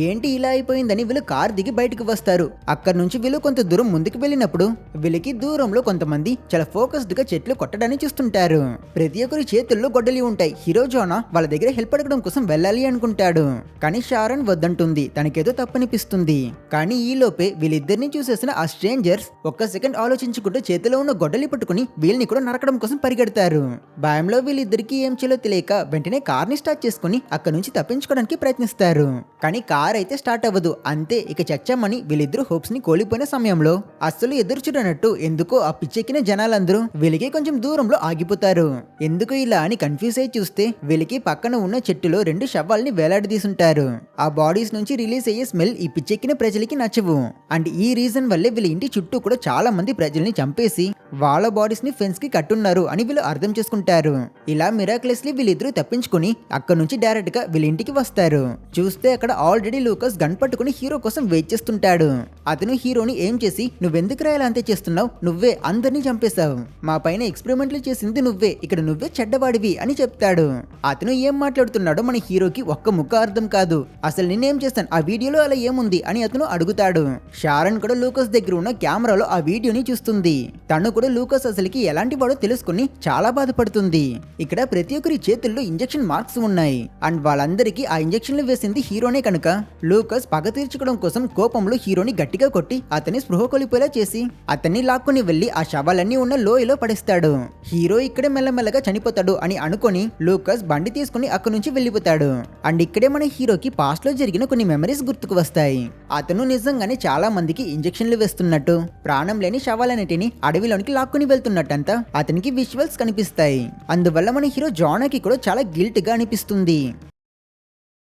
ఏంటి ఇలా అయిపోయిందని వీళ్ళు కార్ దిగి బయటకు వస్తారు. అక్కడ నుంచి వీళ్ళు కొంత దూరం ముందుకు వెళ్ళినప్పుడు వీళ్ళకి దూరంలో కొంతమంది చాలా ఫోకస్డ్ గా చెట్లు కొట్టడాన్ని చూస్తుంటారు. ప్రతి ఒక్కరి చేతుల్లో గొడ్డలి ఉంటాయి. హీరో జోనా వాళ్ళ దగ్గర హెల్ప్ అడగడం కోసం వెళ్ళాలి అనుకుంటాడు. కానీ షారోన్ వద్దంటుంది. తనకేదో తప్పనిపిస్తుంది. కానీ ఈ లోపే వీళ్ళిద్దరిని చూసేసిన ఆ స్ట్రేంజర్స్ ఒక్క సెకండ్ ఆలోచించుకుంటూ చేతిలో ఉన్న గొడ్డలి పట్టుకుని వీళ్ళని కూడా నరకడం కోసం పరిగెడతారు. భయంలో వీళ్ళిద్దరికి ఏం చేయాలో తెలియక వెంటనే కార్ ని స్టార్ట్ చేసుకుని అక్కడ నుంచి తప్పించుకోవడానికి ప్రయత్నిస్తారు. కానీ కార్ అయితే స్టార్ట్ అవ్వదు. అంతే ఇక చచ్చామని వీళ్ళిద్దరు హోప్స్ ని కోల్పోయిన సమయంలో అస్సలు ఎదురు చూడనట్టు ఎందుకో ఆ పిచ్చెక్కిన జనాలందరూ వీళ్ళకి కొంచెం దూరంలో ఆగిపోతారు. ఎందుకు ఇలా అని కన్ఫ్యూజ్ అయి చూస్తే వీళ్ళకి పక్కన ఉన్న చెట్టులో 2 శవాల్ని వేలాడదీసుంటారు. ఆ బాడీస్ నుంచి రిలీజ్ అయ్యే స్మెల్ ఈ పిచ్చెక్కిన ప్రజలకి నచ్చవు. అండ్ ఈ రీజన్ వల్లే వీళ్ళ ఇంటి చుట్టూ కూడా చాలా మంది ప్రజల్ని చంపేసి వాళ్ళ బాడీస్ ని ఫెన్స్ కి కట్టున్నారు అని వీళ్ళు అర్థం చేసుకుంటారు. ఇలా మిరాక్లెస్లీ వీళ్ళిద్దరూ తప్పించుకుని అక్కడ నుంచి డైరెక్ట్ గా వీళ్ళ ఇంటికి వస్తారు. చూస్తే అక్కడ ఆల్రెడీ లూకస్ గన్ పట్టుకుని హీరో కోసం వెయిట్ చేస్తుంటాడు. అతను హీరోని ఏం చేసి నువ్వెందుకు రాయాలి అంతే చేస్తున్నావు, నువ్వే అందరినీ చంపేశావు, మా పైన ఎక్స్పెరిమెంట్లు చేసింది నువ్వే, ఇక్కడ నువ్వే చెడ్డవాడివి అని చెప్తాడు. అతను ఏం మాట్లాడుతున్నాడో మన హీరోకి ఒక్క ముక్క అర్థం కాదు. అసలు నేనేం చేస్తాను, ఆ వీడియోలో అలా ఏముంది అని అతను అడుగుతాడు. షారన్ కూడా లూకస్ దగ్గర ఉన్న కెమెరాలో ఆ వీడియోని చూస్తుంది. తను కూడా లూకస్ అసలుకి ఎలాంటి వాడో తెలుసుకుని చాలా బాధపడుతుంది. ఇక్కడ ప్రతి ఒక్కరి చేతుల్లో ఇంజెక్షన్ మార్క్స్ ఉన్నాయి. అండ్ వాళ్ళందరికీ ఆ ఇంజెక్షన్లు వేసింది హీరోనే కనుక లూకస్ పగ తీర్చుకోవడం కోసం కోపంలో హీరోని గట్టిగా కొట్టి అతన్ని స్పృహ కోల్పోయేలా చేసి అతన్ని లాక్కుని వెళ్లి ఆ శవాలన్నీ ఉన్న లోయలో పడేస్తాడు. హీరో ఇక్కడే మెల్లమెల్లగా చనిపోతాడు అని అనుకుని లూకస్ బండి తీసుకుని అక్కడి నుంచి వెళ్ళిపోతాడు. అండ్ ఇక్కడే మన హీరోకి పాస్ట్ లో జరిగిన కొన్ని మెమరీస్ గుర్తుకు వస్తాయి. అతను నిజంగానే చాలా మందికి ఇంజెక్షన్లు వేస్తున్నట్టు, ప్రాణం లేని శవాలన్నిటిని అడవిలోనికి లాక్కుని వెళ్తున్నట్టంతా అతనికి విజువల్స్ కనిపిస్తాయి. అందువల్ల మన హీరో జానాకి కూడా చాలా గిల్ట్ గా అనిపిస్తుంది.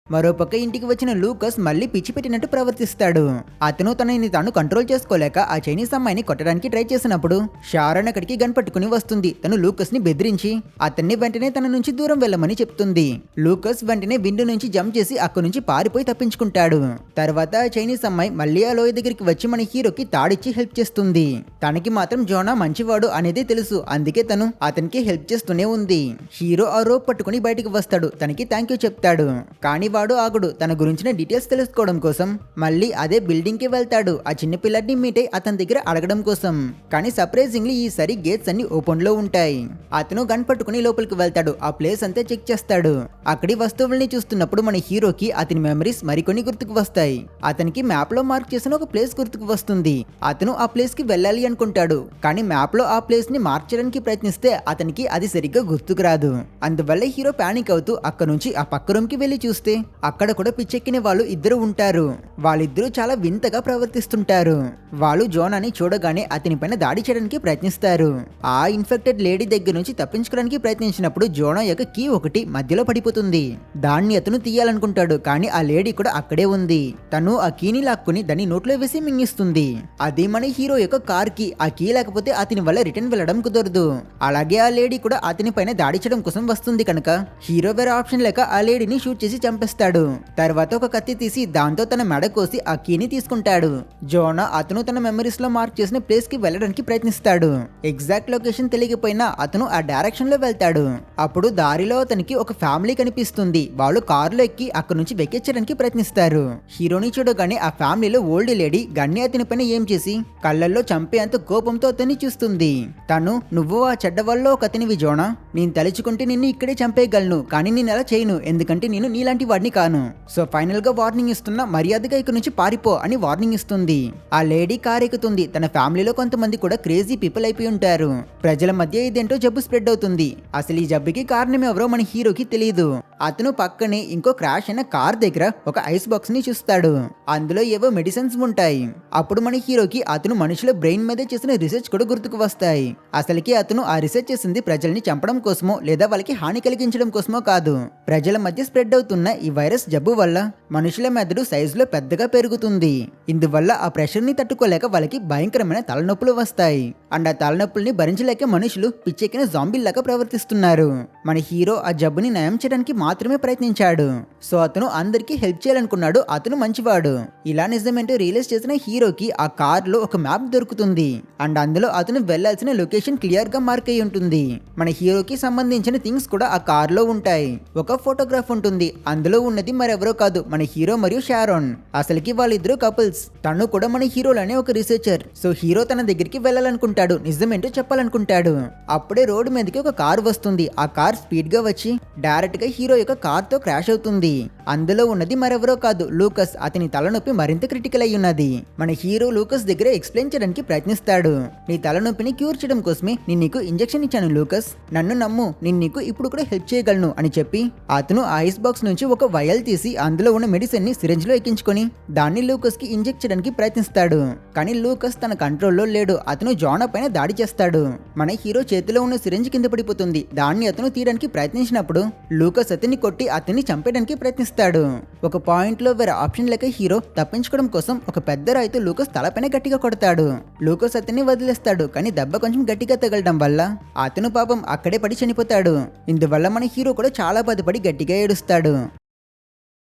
మరోపక్క ఇంటికి వచ్చిన లూకస్ మళ్ళీ పిచ్చి పెట్టినట్టు ప్రవర్తిస్తాడు. అతను తనని తాను కంట్రోల్ చేసుకోలేక ఆ చైనీస్ అమ్మాయిని కొట్టడానికి ట్రై చేసినప్పుడు షారన్ అక్కడికి గన్ పట్టుకుని వస్తుంది. తను లూకస్ ని బెదిరించి అతన్ని వెంటనే తన నుంచి దూరం వెళ్ళమని చెప్తుంది. లూకస్ వెంటనే విండో నుంచి జంప్ చేసి అక్కడి నుంచి పారిపోయి తప్పించుకుంటాడు. తర్వాత చైనీస్ అమ్మాయి మళ్ళీ ఆ లోయ దగ్గరికి వచ్చి మన హీరోకి తాడిచ్చి హెల్ప్ చేస్తుంది. తనకి మాత్రం జోనా మంచివాడు అనేది తెలుసు. అందుకే తను అతనికి హెల్ప్ చేస్తూనే ఉంది. హీరో ఆ రోప్ పట్టుకుని బయటకు వస్తాడు. తనకి థ్యాంక్ యూ చెప్తాడు. కానీ వాడు ఆగుడు. తన గురించిన డీటెయిల్స్ తెలుసుకోవడం కోసం మళ్ళీ అదే బిల్డింగ్ కి వెళ్తాడు. ఆ చిన్న పిల్లడిని మీట్ అయి అతని దగ్గర అడగడం కోసం. కానీ సర్ప్రైజింగ్లీ ఈసారి గేట్స్ అన్ని ఓపెన్ లో ఉంటాయి. అతను గన్ పట్టుకుని లోపలికి వెళ్తాడు. ఆ ప్లేస్ అంతా చెక్ చేస్తాడు. అక్కడి వస్తువుల్ని చూస్తున్నప్పుడు మన హీరోకి అతని మెమరీస్ మరికొన్ని గుర్తుకు వస్తాయి. అతనికి మ్యాప్ లో మార్క్ చేసిన ఒక ప్లేస్ గుర్తుకు వస్తుంది. అతను ఆ ప్లేస్ కి వెళ్ళాలి అనుకుంటాడు. కానీ మ్యాప్ లో ఆ ప్లేస్ ని మార్చడానికి ప్రయత్నిస్తే అతనికి అది సరిగ్గా గుర్తుకు రాదు. అందువల్ల హీరో పానిక్ అవుతూ అక్కడ నుంచి ఆ పక్క రూమ్ కి వెళ్లి చూస్తే అక్కడ కూడా పిచ్చెక్కిన వాళ్ళు ఇద్దరు ఉంటారు. వాళ్ళిద్దరూ చాలా వింతగా ప్రవర్తిస్తుంటారు. వాళ్ళు జోనాని చూడగానే అతని పైన దాడి చేయడానికి ప్రయత్నిస్తారు. ఆ ఇన్ఫెక్టెడ్ లేడీ దగ్గర నుంచి తప్పించుకోవడానికి ప్రయత్నించినప్పుడు జోనా యొక్క కీ ఒకటి మధ్యలో పడిపోతుంది. దాన్ని అతను తీయాలనుకుంటాడు. కానీ ఆ లేడీ కూడా అక్కడే ఉంది. తను ఆ కీని లాక్కుని దాన్ని నోట్లో వేసి మింగిస్తుంది. అది మన హీరో యొక్క కార్ కి. ఆ కీ లేకపోతే అతని వల్ల రిటర్న్ వెళ్ళడం కుదరదు. అలాగే ఆ లేడీ కూడా అతని పైన దాడి చేయడం కోసం వస్తుంది కనుక హీరో వేరే ఆప్షన్ లేక ఆ లేడీని షూట్ చేసి చంపేస్తాడు. తర్వాత ఒక కత్తి తీసి దాంతో తన మెడ కోసి ఆ కీని తీసుకుంటాడు. జోనా అతను తన మెమరీస్ లో మార్క్ చేసిన ప్లేస్ కి వెళ్ళడానికి ప్రయత్నిస్తాడు. ఎగ్జాక్ట్ లొకేషన్ తెలియకపోయినా అతను ఆ డైరెక్షన్ లో వెళ్తాడు. అప్పుడు దారిలో అతనికి ఒక ఫ్యామిలీ కనిపిస్తుంది. వాళ్ళు కారులో ఎక్కి అక్కడ నుంచి వెక్కించడానికి ప్రయత్నిస్తారు. హీరోని చూడగానే ఆ ఫ్యామిలీలో ఓల్డ్ లేడీ గన్ని అతని పైన ఏం చేసి కళ్ళల్లో చంపేంత కోపంతో అతన్ని చూస్తుంది. తను నువ్వు ఆ చెడ్డవాళ్ళలో ఒక అతనివి జోనా, నేను తలుచుకుంటే నిన్ను ఇక్కడే చంపేయగలను. కానీ నేను అలా చేయను, ఎందుకంటే నేను నీలాంటి వాడిని కాను. సో ఫైనల్ గా వార్నింగ్ ఇస్తున్నా, మర్యాదగా ఇక్కడ నుంచి పారిపో అని వార్నింగ్ ఇస్తుంది. ఆ లేడీ కార్ ఎక్కుతుంది. తన ఫ్యామిలీలో కొంతమంది కూడా క్రేజీ పీపుల్ అయిపోయి ఉంటారు. ప్రజల మధ్య ఇదేంటో జబ్బు స్ప్రెడ్ అవుతుంది. అసలు ఈ జబ్బుకి కారణం ఎవరో మన హీరోకి తెలియదు. అతను పక్కనే ఇంకో క్రాష్ అయిన కార్ దగ్గర ఒక ఐస్ బాక్స్ ని చూస్తాడు. అందులో ఏవో మెడిసిన్స్ ఉంటాయి. అప్పుడు మన హీరోకి అతను మనుషుల బ్రెయిన్ మీద చేసిన రీసెర్చ్ కూడా గుర్తుకు వస్తాయి. అసలుకి అతను ఆ రీసెర్చ్ చేసింది ప్రజల్ని చంపడం కోసమో లేదా వాళ్ళకి హాని కలిగించడం కోసమో కాదు. ప్రజల మధ్య స్ప్రెడ్ అవుతున్న ఈ వైరస్ జబ్బు వల్ల మనుషుల మెదడు సైజులో పెద్దగా పెరుగుతుంది. ఇందువల్ల ఆ ప్రెషర్ ని తట్టుకోలేక వాళ్ళకి భయంకరమైన తలనొప్పులు వస్తాయి. అండ్ ఆ తలనొప్పుల్ని భరించలేక మనుషులు పిచ్చెక్కిన జాంబీల్లాగా ప్రవర్తిస్తున్నారు. మన హీరో ఆ జబ్బుని నయం చేయడానికి మాత్రమే ప్రయత్నించాడు. సో అతను అందరికీ హెల్ప్ చేయాలనుకున్నాడు. అతను మంచివాడు. ఇలా నిజమేంటో రియలైజ్ చేసిన హీరోకి ఆ కార్ లో ఒక మ్యాప్ దొరుకుతుంది. అండ్ అందులో అతను వెళ్లాల్సిన లొకేషన్ క్లియర్ గా మార్క్ అయి ఉంటుంది. మన హీరోకి సంబంధించిన థింగ్స్ కూడా ఆ కార్ లో ఉంటాయి. ఒక ఫోటోగ్రాఫ్ ఉంటుంది. అందులో ఉన్నది మరెవరో కాదు, మన హీరో మరియు షారోన్. అసలుకి వాళ్ళిద్దరు కపుల్స్. తను కూడా మన హీరోలోనే ఒక రీసెర్చర్. సో హీరో తన దగ్గరికి వెళ్ళాలనుకుంటాడు, నిజమేంటో చెప్పాలనుకుంటాడు. అప్పుడే రోడ్డు మీదకి ఒక కార్ వస్తుంది. ఆ కార్ స్పీడ్ గా వచ్చి డైరెక్ట్ గా హీరో యొక్క కార్ తో క్రాష్ అవుతుంది. అందులో ఉన్నది మరెవరో కాదు, లూకస్. అతని తలనొప్పి మరింత క్రిటికల్ అయి ఉన్నది. మన హీరో లూకస్ దగ్గర ఎక్స్ప్లెయిన్ చేయడానికి ప్రయత్నిస్తాడు. నీ తలనొప్పిని క్యూర్ చేయడం కోసమే నేను నీకు ఇంజెక్షన్ ఇచ్చాను లూకస్, నన్ను నమ్ము, నేను నీకు ఇప్పుడు కూడా హెల్ప్ చేయగలను అని చెప్పి అతను ఐస్ బాక్స్ నుంచి ఒక వయల్ తీసి అందులో ఉన్న మెడిసిన్ ని సిరింజ్ లో ఎక్కించుకొని దాన్ని లూకస్ కి ఇంజెక్ట్ చేయడానికి ప్రయత్నిస్తాడు. కానీ లూకస్ తన కంట్రోల్లో లేడు. అతను జానా పైన దాడి చేస్తాడు. మన హీరో చేతిలో ఉన్న సిరింజ్ కింద పడిపోతుంది. దాన్ని అతను తీయడానికి ప్రయత్నించినప్పుడు లూకస్ అతన్ని కొట్టి అతన్ని చంపేయడానికి ప్రయత్నిస్తాడు. ఒక పాయింట్ లో వేరే ఆప్షన్ లేక హీరో తప్పించుకోవడం కోసం ఒక పెద్ద రాయితో లూకస్ తలపైన గట్టిగా కొడతాడు. లూకస్ అతన్ని వదిలేస్తాడు. కానీ దెబ్బ కొంచెం గట్టిగా తగలడం వల్ల అతను పాపం అక్కడే పడి చనిపోతాడు. ఇందువల్ల మన హీరో కూడా చాలా బాధపడి గట్టిగా ఏడుస్తాడు.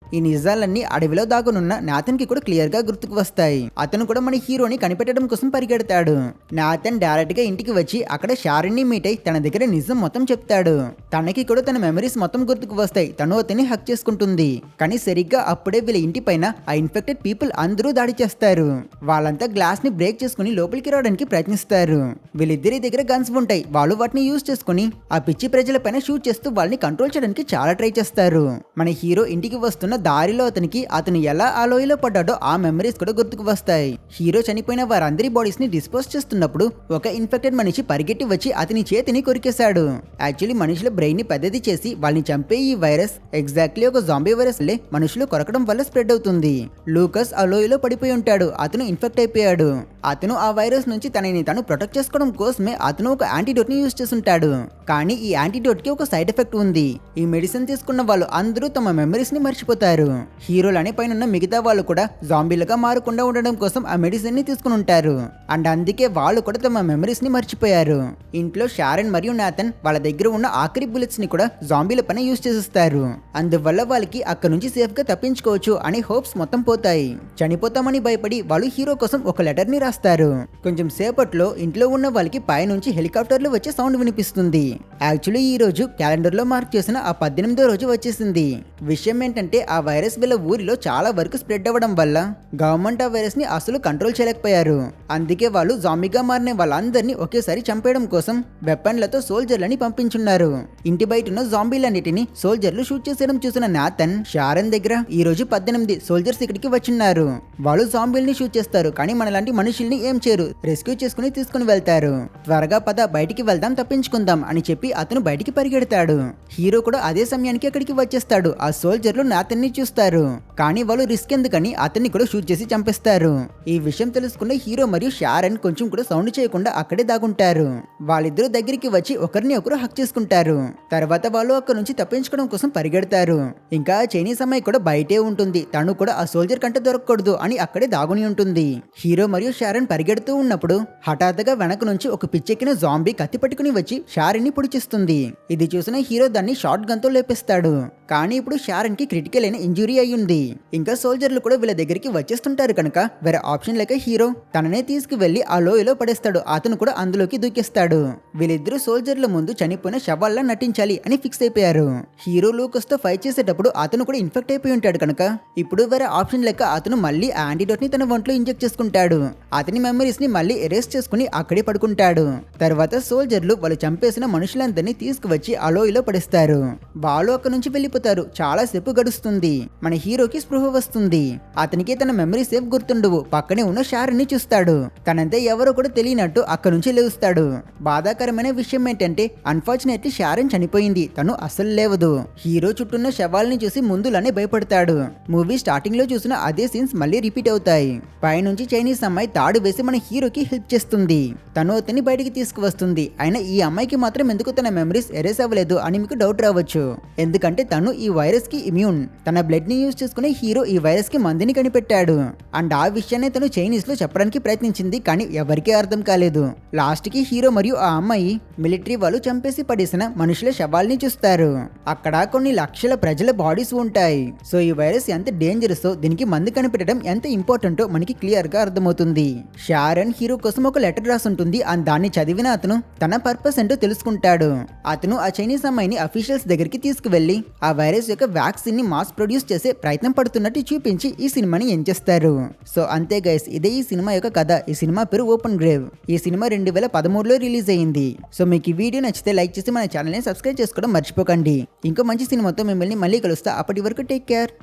ఈ నిజాలన్నీ అడవిలో దాగునున్న నాథన్ కి కూడా క్లియర్ గా గుర్తుకు వస్తాయి. అతను కూడా మన హీరోని కనిపెట్టడం కోసం పరిగెడతాడు. నాథన్ డైరెక్ట్ గా ఇంటికి వచ్చి అక్కడ షారిన్ ని మీట్ అయి తన దగ్గర నిజం మొత్తం చెప్తాడు. తనకి కూడా తన మెమరీస్ మొత్తం గుర్తుకు వస్తాయి. తను అతన్ని హక్ చేసుకుంటుంది. కానీ సరిగ్గా అప్పుడే వీళ్ళ ఇంటి పైన ఆ ఇన్ఫెక్టెడ్ పీపుల్ అందరూ దాడి చేస్తారు. వాళ్ళంతా గ్లాస్ ని బ్రేక్ చేసుకుని లోపలికి రావడానికి ప్రయత్నిస్తారు. వీళ్ళిద్దరి దగ్గర గన్స్ ఉంటాయి. వాళ్ళు వాటిని యూజ్ చేసుకుని ఆ పిచ్చి ప్రజల పైన షూట్ చేస్తూ వాళ్ళని కంట్రోల్ చేయడానికి చాలా ట్రై చేస్తారు. మన హీరో ఇంటికి వస్తున్న దారిలో అతను ఎలా ఆ లోయలో పడ్డాడో ఆ మెమరీస్ కూడా గుర్తుకు వస్తాయి. హీరో చనిపోయిన వారందరి బాడీస్ ని డిస్పోజ్ చేస్తున్నప్పుడు ఒక ఇన్ఫెక్టెడ్ మనిషి పరిగెట్టి వచ్చి అతని చేతిని కొరికేశాడు. యాక్చువల్లీ మనుషుల బ్రెయిన్ ని పెద్దది చేసి వాళ్ళని చంపే ఈ వైరస్ ఎగ్జాక్ట్లీ ఒక జాంబీ వైరస్ లే మనుషులు కొరకడం వల్ల స్ప్రెడ్ అవుతుంది. లూకస్ ఆ లోయలో పడిపోయి ఉంటాడు. అతను ఇన్ఫెక్ట్ అయిపోయాడు. అతను ఆ వైరస్ నుంచి తనని తాను ప్రొటెక్ట్ చేసుకోవడం కోసమే అతను ఒక యాంటీడోట్ ని యూజ్ చేస్తుంటాడు. కానీ ఈ యాంటీడోట్ కి ఒక సైడ్ ఎఫెక్ట్ ఉంది. ఈ మెడిసిన్ తీసుకున్న వాళ్ళు అందరూ తమ మెమరీస్ ని మర్చిపోతారు. హీరోలని పైన మిగతా వాళ్ళు కూడా జాంబీలుగా మారకుండా ఉండడం కోసం ఆ మెడిసిన్ ని తీసుకుని ఉంటారు. అండ్ అందుకే వాళ్ళు కూడా తమ మెమరీస్ ని మర్చిపోయారు. ఇంట్లో షారన్ మరియు నాథన్ వాళ్ళ దగ్గర ఉన్న ఆఖరి బుల్లెట్స్ ని కూడా జాంబీల పైన యూజ్ చేస్తారు. అందువల్ల వాళ్ళకి అక్కడ నుంచి సేఫ్ గా తప్పించుకోవచ్చు అని హోప్స్ మొత్తం పోతాయి. చనిపోతామని భయపడి వాళ్ళు హీరో కోసం ఒక లెటర్ ని రాస్తారు. కొంచెం సేపట్లో ఇంట్లో ఉన్న వాళ్ళకి పైనుంచి హెలికాప్టర్లు వచ్చే సౌండ్ వినిపిస్తుంది. యాక్చువల్లీ ఈ రోజు క్యాలెండర్ లో మార్క్ చేసిన ఆ 18వ రోజు వచ్చేసింది. విషయం ఏంటంటే ఆ వైరస్ వీళ్ళ ఊరిలో చాలా వరకు స్ప్రెడ్ అవ్వడం వల్ల గవర్నమెంట్ ఆ వైరస్ ని అసలు కంట్రోల్ చేయలేకపోయారు. అందుకే వాళ్ళు జాంబీగా మారిన వాళ్ళందరినీ ఒకేసారి చంపేయడం కోసం వెపన్లతో సోల్జర్లని పంపించున్నారు. ఇంటి బయట ఉన్న జాంబీలన్నిటిని సోల్జర్లు షూట్ చేసేయడం చూసిన నాథన్ షారన్ దగ్గర ఈ రోజు 18 సోల్జర్స్ ఇక్కడికి వచ్చిన్నారు. వాళ్ళు జాంబీల్ని షూట్ చేస్తారు. కానీ మనలాంటి మనుషుల్ని ఏం చేయరు, రెస్క్యూ చేసుకుని తీసుకుని వెళ్తారు. త్వరగా పద, బయటికి వెళ్దాం, తప్పించుకుందాం అని చెప్పి అతను బయటికి పరిగెడతాడు. హీరో కూడా అదే సమయానికి అక్కడికి వచ్చేస్తాడు. ఆ సోల్జర్లు నాథన్ ని చూస్తారు. కానీ వాళ్ళు రిస్క్ ఎందుకని అతన్ని కూడా షూట్ చేసి చంపేస్తారు. ఈ విషయం తెలుసుకున్న హీరో మరియు షారన్ కొంచెం కూడా సౌండ్ చేయకుండా అక్కడే దాగుంటారు. వాళ్ళిద్దరూ దగ్గరికి వచ్చి ఒకరిని ఒకరు హక్ చేసుకుంటారు. తర్వాత వాళ్ళు అక్కడి నుంచి తప్పించుకోవడం కోసం పరిగెడతారు. ఇంకా చైనీస్ అమ్మాయి కూడా బయటే ఉంటుంది. తను కూడా ఆ సోల్జర్ కంటే దొరకకూడదు అని అక్కడే దాగుని ఉంటుంది. హీరో మరియు షారన్ పరిగెడుతూ ఉన్నప్పుడు హఠాత్తుగా వెనక నుంచి ఒక పిచ్చెక్కిన జాంబీ కత్తి పట్టుకుని వచ్చి షారన్ ని పొడిచిస్తుంది. ఇది చూసిన హీరో దాన్ని షార్ట్ గన్ తో లేపేస్తాడు. కానీ ఇప్పుడు షారన్ కి క్రిటికల్ అయిన ఇంజురీ అయ్యింది. ఇంకా సోల్జర్లు కూడా వీళ్ళ దగ్గరికి వచ్చేస్తుంటారు కనుక వేరే ఆప్షన్ లేక హీరో తననే తీసుకువెళ్లి ఆ లోయలో పడేస్తాడు. అతను కూడా అందులోకి దూకేస్తాడు. వీళ్ళిద్దరూ సోల్జర్ల ముందు చనిపోయిన శవాల్లా నటించాలి అని ఫిక్స్ అయిపోయారు. హీరో లూకస్ తో ఫైట్ చేసేటప్పుడు అతను కూడా ఇన్ఫెక్ట్ అయిపోయి ఉంటాడు కనుక ఇప్పుడు వేరే ఆప్షన్ లేక అతను మళ్ళీ యాంటీడోట్ ని తన ఒంట్లో ఇంజెక్ట్ చేసుకుంటాడు. అతని మెమరీస్ ని మళ్ళీ ఎరేస్ చేసుకుని అక్కడే పడుకుంటాడు. తర్వాత సోల్జర్లు వాళ్ళు చంపేసిన మనుషులందరినీ తీసుకువచ్చి ఆ లోయలో పడేస్తారు. వాళ్ళు అక్కడ నుంచి వెళ్ళిపోతారు. చాలా సేపు గడుస్తుంది. మన హీరోకి స్పృహ వస్తుంది. అతనికి తన మెమరీ సేఫ్ గుర్తుండవు. పక్కనే ఉన్న షారన్ ని చూస్తాడు. తనంతే ఎవరో కూడా తెలియనట్టు అక్కడ నుంచి లేస్తాడు. బాధాకరమైన విషయం ఏంటంటే అన్ఫార్చునేట్లీ షారన్ చనిపోయింది. తను అసలు లేవదు. హీరో చుట్టూన్న శవాల్ని చూసి ముందులానే భయపడతాడు. మూవీ స్టార్టింగ్ లో చూసిన అదే సీన్స్ మళ్ళీ రిపీట్ అవుతాయి. పైనుంచి చైనీస్ అమ్మాయి తాడు వేసి మన హీరోకి హెల్ప్ చేస్తుంది. తను అతన్ని బయటికి తీసుకువస్తుంది. అయినా ఈ అమ్మాయికి మాత్రం ఎందుకు తన మెమరీస్ ఎరేస్ అవ్వలేదు అని మీకు డౌట్ రావచ్చు. ఎందుకంటే తను ఈ వైరస్ కి ఇమ్యూన్. తన తన బ్లడ్ ని యూజ్ చేసుకుని హీరో ఈ వైరస్ కి మందుని కనిపెట్టాడు. అండ్ ఆ విషయాన్ని తను చైనీస్ లో చెప్పడానికి ప్రయత్నించింది, కానీ ఎవరికీ అర్థం కాలేదు. లాస్ట్ కి హీరో మరియు ఆ అమ్మాయి మిలిటరీ వాళ్ళు చంపేసి పడేసిన మనుషుల శవాల్ని చూస్తారు. అక్కడ కొన్ని లక్షల ప్రజల బాడీస్ ఉంటాయి. సో ఈ వైరస్ ఎంత డేంజరస్, దీనికి మందు కనిపెట్టడం ఎంత ఇంపార్టెంటో మనకి క్లియర్ గా అర్థమవుతుంది. షారన్ హీరో కోసం ఒక లెటర్ రాసుంటుంది. అండ్ దాన్ని చదివిన అతను తన పర్పస్ ఏంటో తెలుసుకుంటాడు. అతను ఆ చైనీస్ అమ్మాయిని అఫీషియల్స్ దగ్గరికి తీసుకువెళ్లి ఆ వైరస్ యొక్క వ్యాక్సిన్ ని మాస్ ప్రొడ్యూస్ చేసే ప్రయత్నం పడుతున్నట్టు చూపించి ఈ సినిమాని ఎంచేస్తారు. సో అంతే గైస్, ఇదే ఈ సినిమా యొక్క కథ. ఈ సినిమా పేరు ఓపెన్ గ్రేవ్. ఈ సినిమా 2013లో రిలీజ్ అయ్యింది. సో మీకు ఈ వీడియో నచ్చితే లైక్ చేసి మన ఛానల్ ని సబ్స్క్రైబ్ చేసుకోవడం మర్చిపోకండి. ఇంకో మంచి సినిమాతో మిమ్మల్ని మళ్ళీ కలుస్తా. అప్పటి వరకు టేక్ కేర్.